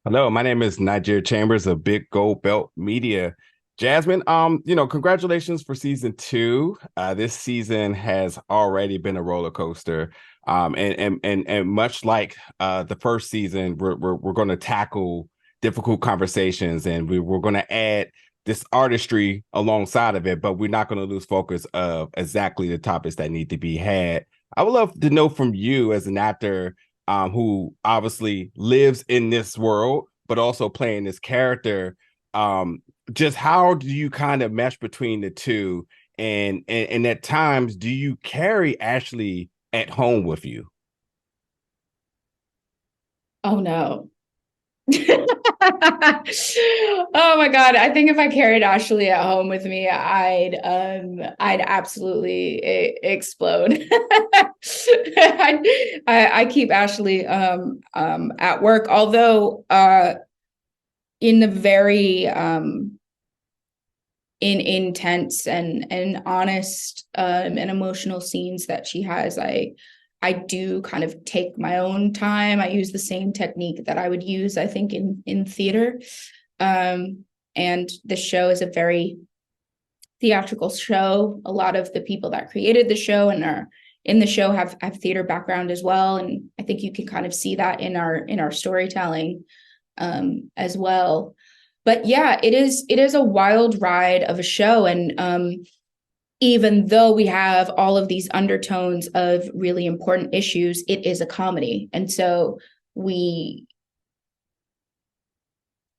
Hello, my name is Niger Chambers of Big Gold Belt Media. Jasmine, congratulations for season two. This season has already been a roller coaster. And much like the first season, we're going to tackle difficult conversations, and we're going to add this artistry alongside of it, but we're not going to lose focus of exactly the topics that need to be had. I would love to know from you as an actor who obviously lives in this world, but also playing this character. Um, just how do you kind of mesh between the two? And at times, do you carry Ashley at home with you? Oh no. Oh my God. I think if I carried Ashley at home with me, I'd absolutely explode. I keep Ashley at work, although in the very in intense and honest and emotional scenes that she has, I do kind of take my own time. I use the same technique that I would use, I think, in theater. And the show is a very theatrical show. A lot of the people that created the show and are in the show have theater background as well, and I think you can kind of see that in our storytelling as well. But yeah, it is a wild ride of a show, and even though we have all of these undertones of really important issues, it is a comedy. And so we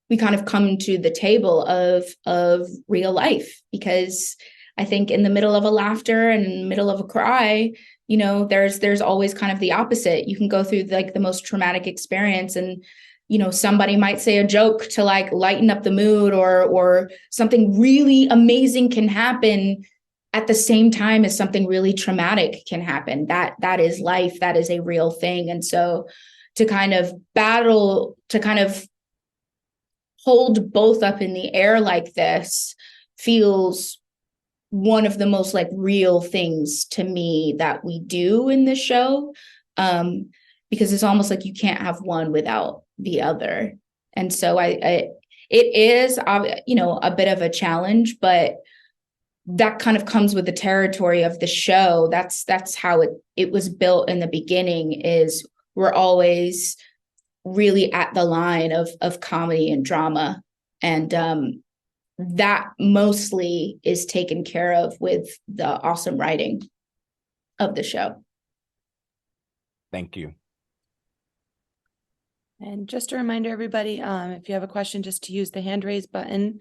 we kind of come to the table of real life, because I think in the middle of a laughter and in the middle of a cry, there's always kind of the opposite. You can go through like the most traumatic experience, and somebody might say a joke to like lighten up the mood, or something really amazing can happen at the same time as something really traumatic can happen. That is life. That is a real thing. And so to kind of hold both up in the air like this feels one of the most like real things to me that we do in this show. Because it's almost like you can't have one without the other. And so it is, a bit of a challenge, but that kind of comes with the territory of the show. That's how it was built in the beginning. Is we're always really at the line of comedy and drama, and that mostly is taken care of with the awesome writing of the show. Thank you. And just a reminder, everybody, if you have a question, just to use the hand raise button.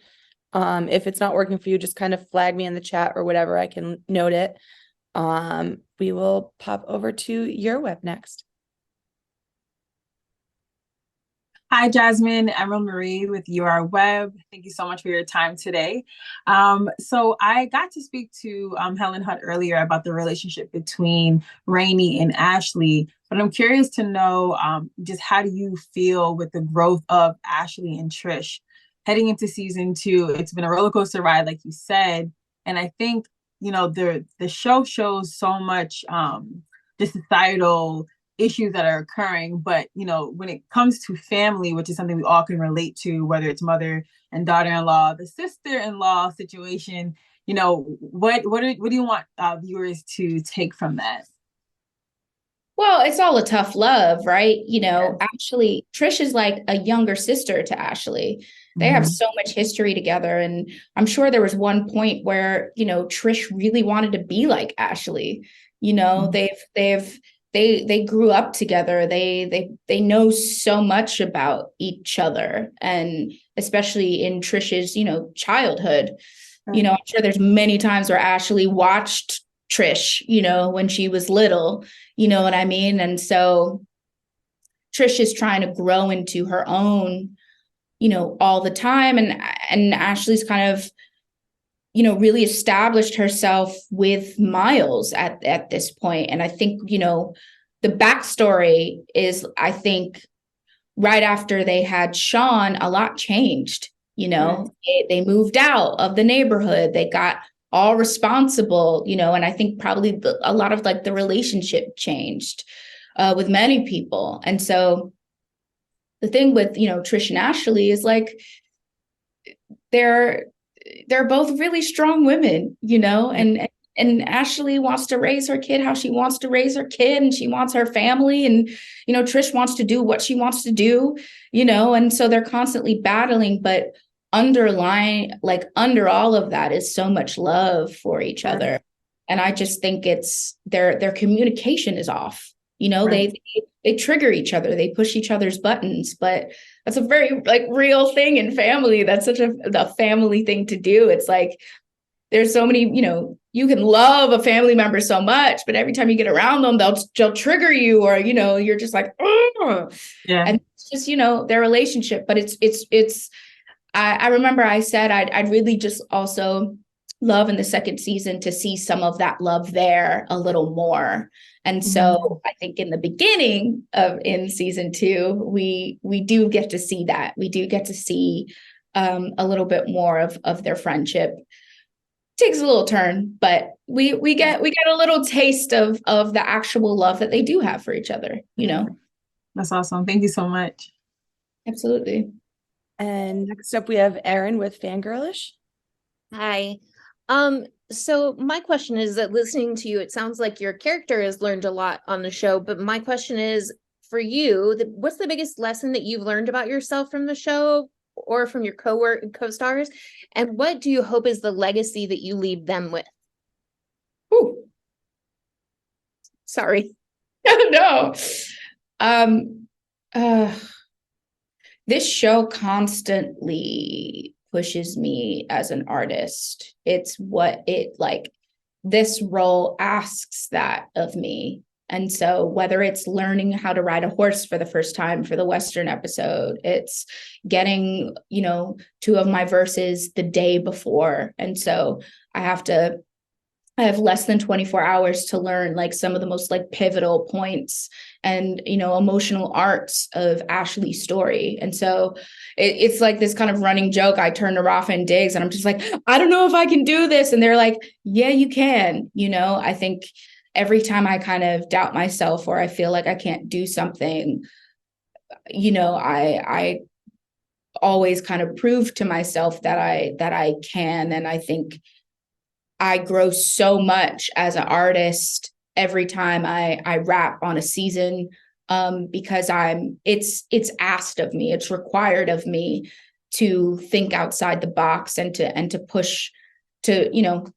If it's not working for you, just kind of flag me in the chat or whatever, I can note it. We will pop over to your web next. Hi, Jasmine. Emerald Marie with UR Web. Thank you so much for your time today. So I got to speak to Helen Hutt earlier about the relationship between Rainey and Ashley, but I'm curious to know just how do you feel with the growth of Ashley and Trish heading into season two? It's been a roller coaster ride, like you said, and I think the show shows so much the societal issues that are occurring, but when it comes to family, which is something we all can relate to, whether it's mother and daughter-in-law, the sister-in-law situation, what do you want viewers to take from that? Well, it's all a tough love, right? Yes. Actually, Trish is like a younger sister to Ashley. They have Mhm. so much history together. And I'm sure there was one point where, Trish really wanted to be like Ashley. Mhm. They grew up together. They know so much about each other. And especially in Trish's, childhood. Right. I'm sure there's many times where Ashley watched Trish, when she was little, you know what I mean? And so Trish is trying to grow into her own, all the time. And Ashley's kind of, really established herself with Miles at this point. And I think, the backstory is, I think, right after they had Sean, a lot changed. Right. They moved out of the neighborhood. They got all responsible, and I think probably a lot of like the relationship changed with many people. And so the thing with, Trish and Ashley is like, they're both really strong women, and Ashley wants to raise her kid how she wants to raise her kid, and she wants her family, and Trish wants to do what she wants to do, and so they're constantly battling, but under all of that is so much love for each other. And I just think it's their communication is off. They trigger each other, they push each other's buttons, but that's a very real thing in family. That's such a family thing to do. It's like there's so many, you can love a family member so much, but every time you get around them, they'll trigger you, or you're just like, oh yeah. And it's just their relationship. But it's I remember I said I'd really just also love in the second season to see some of that love there a little more. And so I think in the beginning in season 2, we do get to see that. We do get to see a little bit more of their friendship. Takes a little turn, but we get a little taste of the actual love that they do have for each other, That's awesome. Thank you so much. Absolutely. And next up we have Erin with Fangirlish. Hi. So my question is that listening to you, it sounds like your character has learned a lot on the show, but my question is for you, what's the biggest lesson that you've learned about yourself from the show or from your co-stars? And what do you hope is the legacy that you leave them with? Ooh. Sorry. No. This show constantly pushes me as an artist. It's what this role asks that of me. And so whether it's learning how to ride a horse for the first time for the Western episode, it's getting, 2 of my verses the day before. And so I have less than 24 hours to learn some of the most pivotal points and, emotional arcs of Ashley's story. And so it's this kind of running joke. I turn to Rafa and Diggs and I'm just like, I don't know if I can do this. And they're like, yeah, you can. I think every time I kind of doubt myself or I feel like I can't do something, I always kind of prove to myself that I can. And I think I grow so much as an artist every time I rap on a season, because it's asked of me, it's required of me to think outside the box and to push to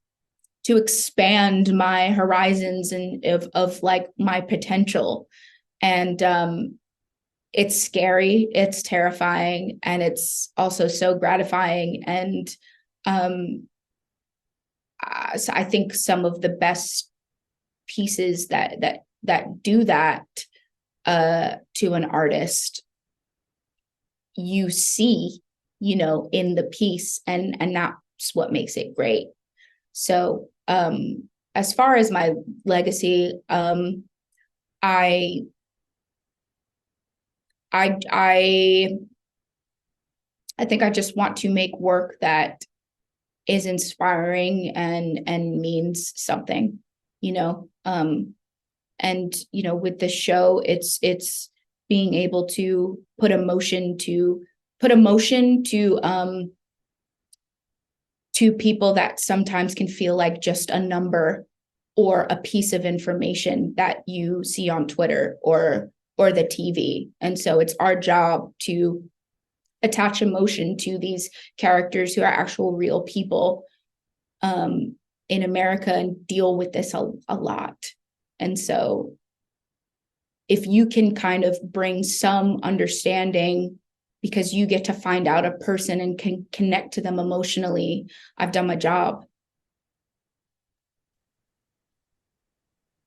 expand my horizons and of my potential. And it's scary, it's terrifying, and it's also so gratifying. And so I think some of the best pieces that do that to an artist, you see, in the piece, and that's what makes it great. So as far as my legacy, I think I just want to make work that is inspiring and means something, and with the show, it's being able to put emotion to people that sometimes can feel like just a number or a piece of information that you see on Twitter or the TV. And so it's our job to attach emotion to these characters who are actual real people in America and deal with this a lot. And so if you can kind of bring some understanding because you get to find out a person and can connect to them emotionally, I've done my job.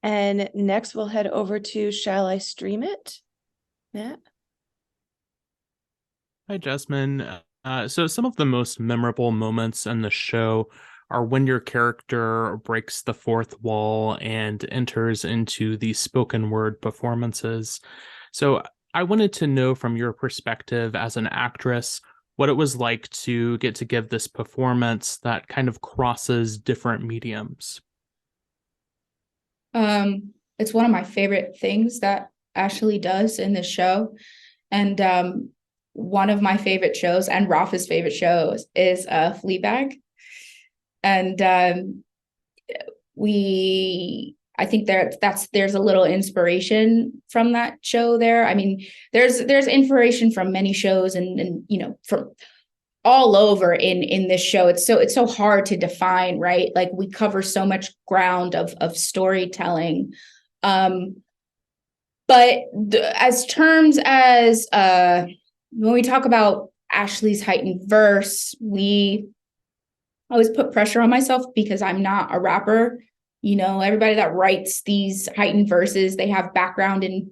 And next we'll head over to Shall I Stream It? Matt? Hi, Jasmine. So some of the most memorable moments in the show are when your character breaks the fourth wall and enters into the spoken word performances. So I wanted to know from your perspective as an actress, what it was like to get to give this performance that kind of crosses different mediums. It's one of my favorite things that Ashley does in this show. And one of my favorite shows and Rafa's favorite shows is Fleabag. And I think there's a little inspiration from that show there. I mean, there's inspiration from many shows and you know, from all over in this show. It's so hard to define, right? Like we cover so much ground of storytelling. But as terms as when we talk about Ashley's heightened verse, we always put pressure on myself because I'm not a rapper. You know, everybody that writes these heightened verses, they have background in,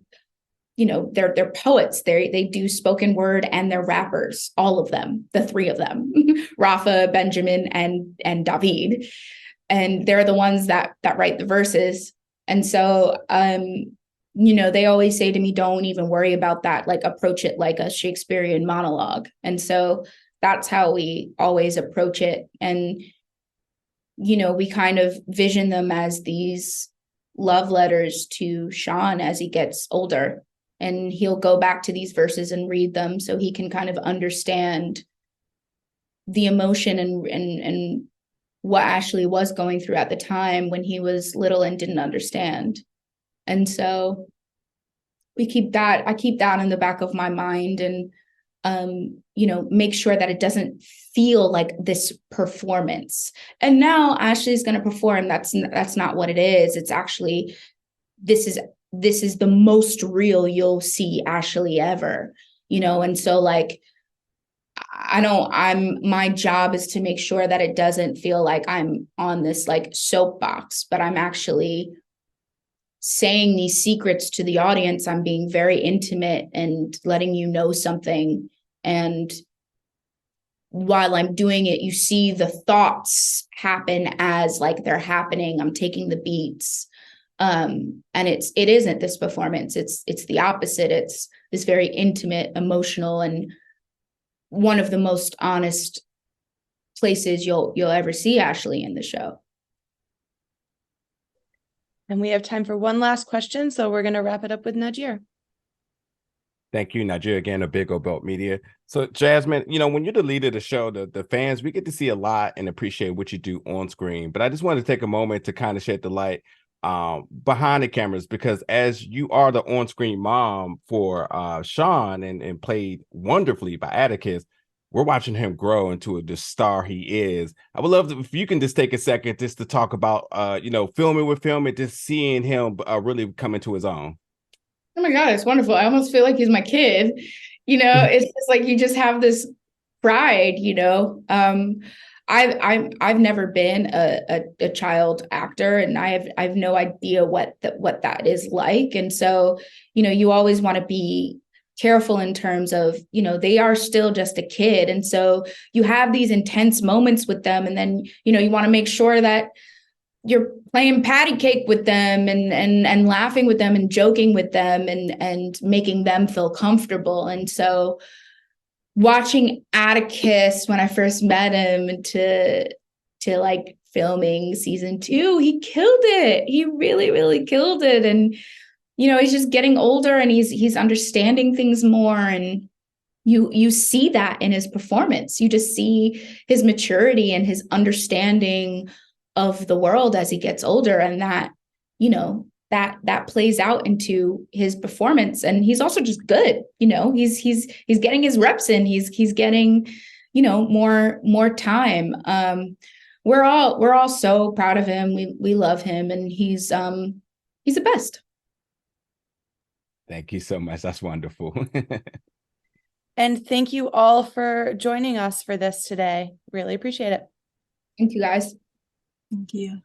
you know, they're poets. They do spoken word and they're rappers, all of them, the three of them, Rafa, Benjamin, and David. And they're the ones that write the verses. And so you know, they always say to me, don't even worry about that, like approach it like a Shakespearean monologue. And so that's how we always approach it. And, you know, we kind of vision them as these love letters to Sean as he gets older. And he'll go back to these verses and read them so he can kind of understand the emotion and what Ashley was going through at the time when he was little and didn't understand. And so I keep that in the back of my mind and, you know, make sure that it doesn't feel like this performance. And now Ashley's going to perform. That's not what it is. It's actually, this is the most real you'll see Ashley ever, you know? And so like, my job is to make sure that it doesn't feel like I'm on this like soapbox, but I'm actually saying these secrets to the audience. I'm being very intimate and letting you know something. And while I'm doing it, you see the thoughts happen as like they're happening. I'm taking the beats. And it isn't this performance. It's the opposite. It's this very intimate, emotional, and one of the most honest places you'll ever see Ashley in the show. And we have time for one last question, so we're going to wrap it up with Najir. Thank you, Najir, again, of Big O Belt Media. So, Jasmine, you know, when you're the lead of the show, the fans, we get to see a lot and appreciate what you do on screen. But I just wanted to take a moment to kind of shed the light behind the cameras, because as you are the on-screen mom for Sean and played wonderfully by Atticus, we're watching him grow into the star he is. I would love if you can just take a second just to talk about, you know, filming with him and just seeing him really come into his own. Oh my God, it's wonderful. I almost feel like he's my kid. You know, it's just like you just have this pride, you know. I've never been a child actor, and I have no idea what that is like. And so, you know, you always want to be careful in terms of, you know, they are still just a kid. And so you have these intense moments with them. And then, you know, you want to make sure that you're playing patty cake with them and laughing with them and joking with them and making them feel comfortable. And so watching Atticus when I first met him to like filming season 2, he killed it. He really, really killed it. And, you know, he's just getting older and he's understanding things more. And you see that in his performance. You just see his maturity and his understanding of the world as he gets older, and that, you know, that plays out into his performance. And he's also just good, you know, he's getting his reps in, he's getting, you know, more time. We're all so proud of him. We love him, and he's the best. Thank you so much. That's wonderful. And thank you all for joining us for this today. Really appreciate it. Thank you, guys. Thank you.